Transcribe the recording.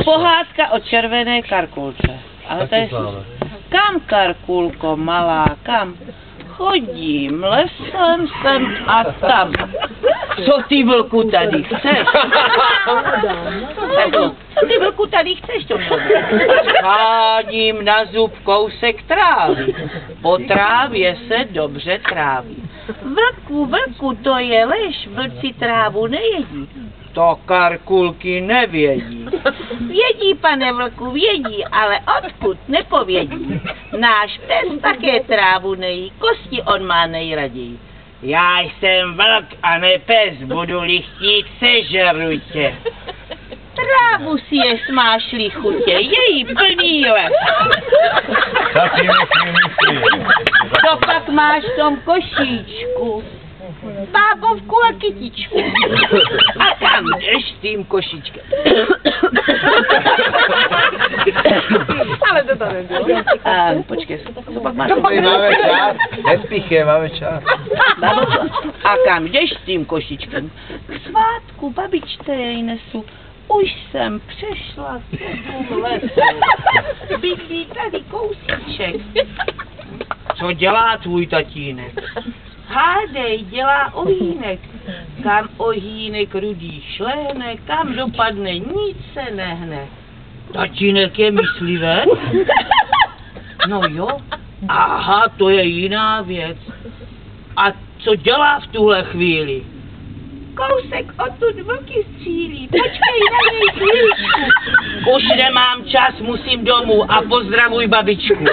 Pohádka o červené karkulce. Ale to je... Kam, karkulko malá, kam? Chodím lesem sem a tam. Co ty, vlku, tady chceš? Co ty, vlku, tady chceš? Schádím na zub kousek trávy. Po trávě se dobře tráví. Vlku, to je lež, vlci trávu nejedí. To karkulky nevědí. Vědí, pane vlku, vědí, ale odkud nepovědí. Náš pes také trávu nejí, kosti on má nejraději. Já jsem vlk a ne pes, budu-li chtít, sežeru tě. Trávu si jest, máš-li chutě, její plný les. To pak máš v tom košíčku. Bábovku a kytičku. A kam jdeš s tím košíčkem? Ale to nebylo. Počkej, co pak máš? Máme čas, nespíchej, máme čas. A kam jdeš s tím košíčkem? K svátku babičce jej nesu. Už jsem přešla sedm lesů. Bydlí tady kousíček. Co dělá tvůj tatínek? Hádej, dělá ohýnek. Kam ohýnek rudý šlehne, kam dopadne, nic se nehne. Tatínek je myslivec? No jo, aha, to je jiná věc. A co dělá v tuhle chvíli? Kousek odtud vlky střílí, počkej na něj chvíličku. Už nemám čas, musím domů a pozdravuj babičku.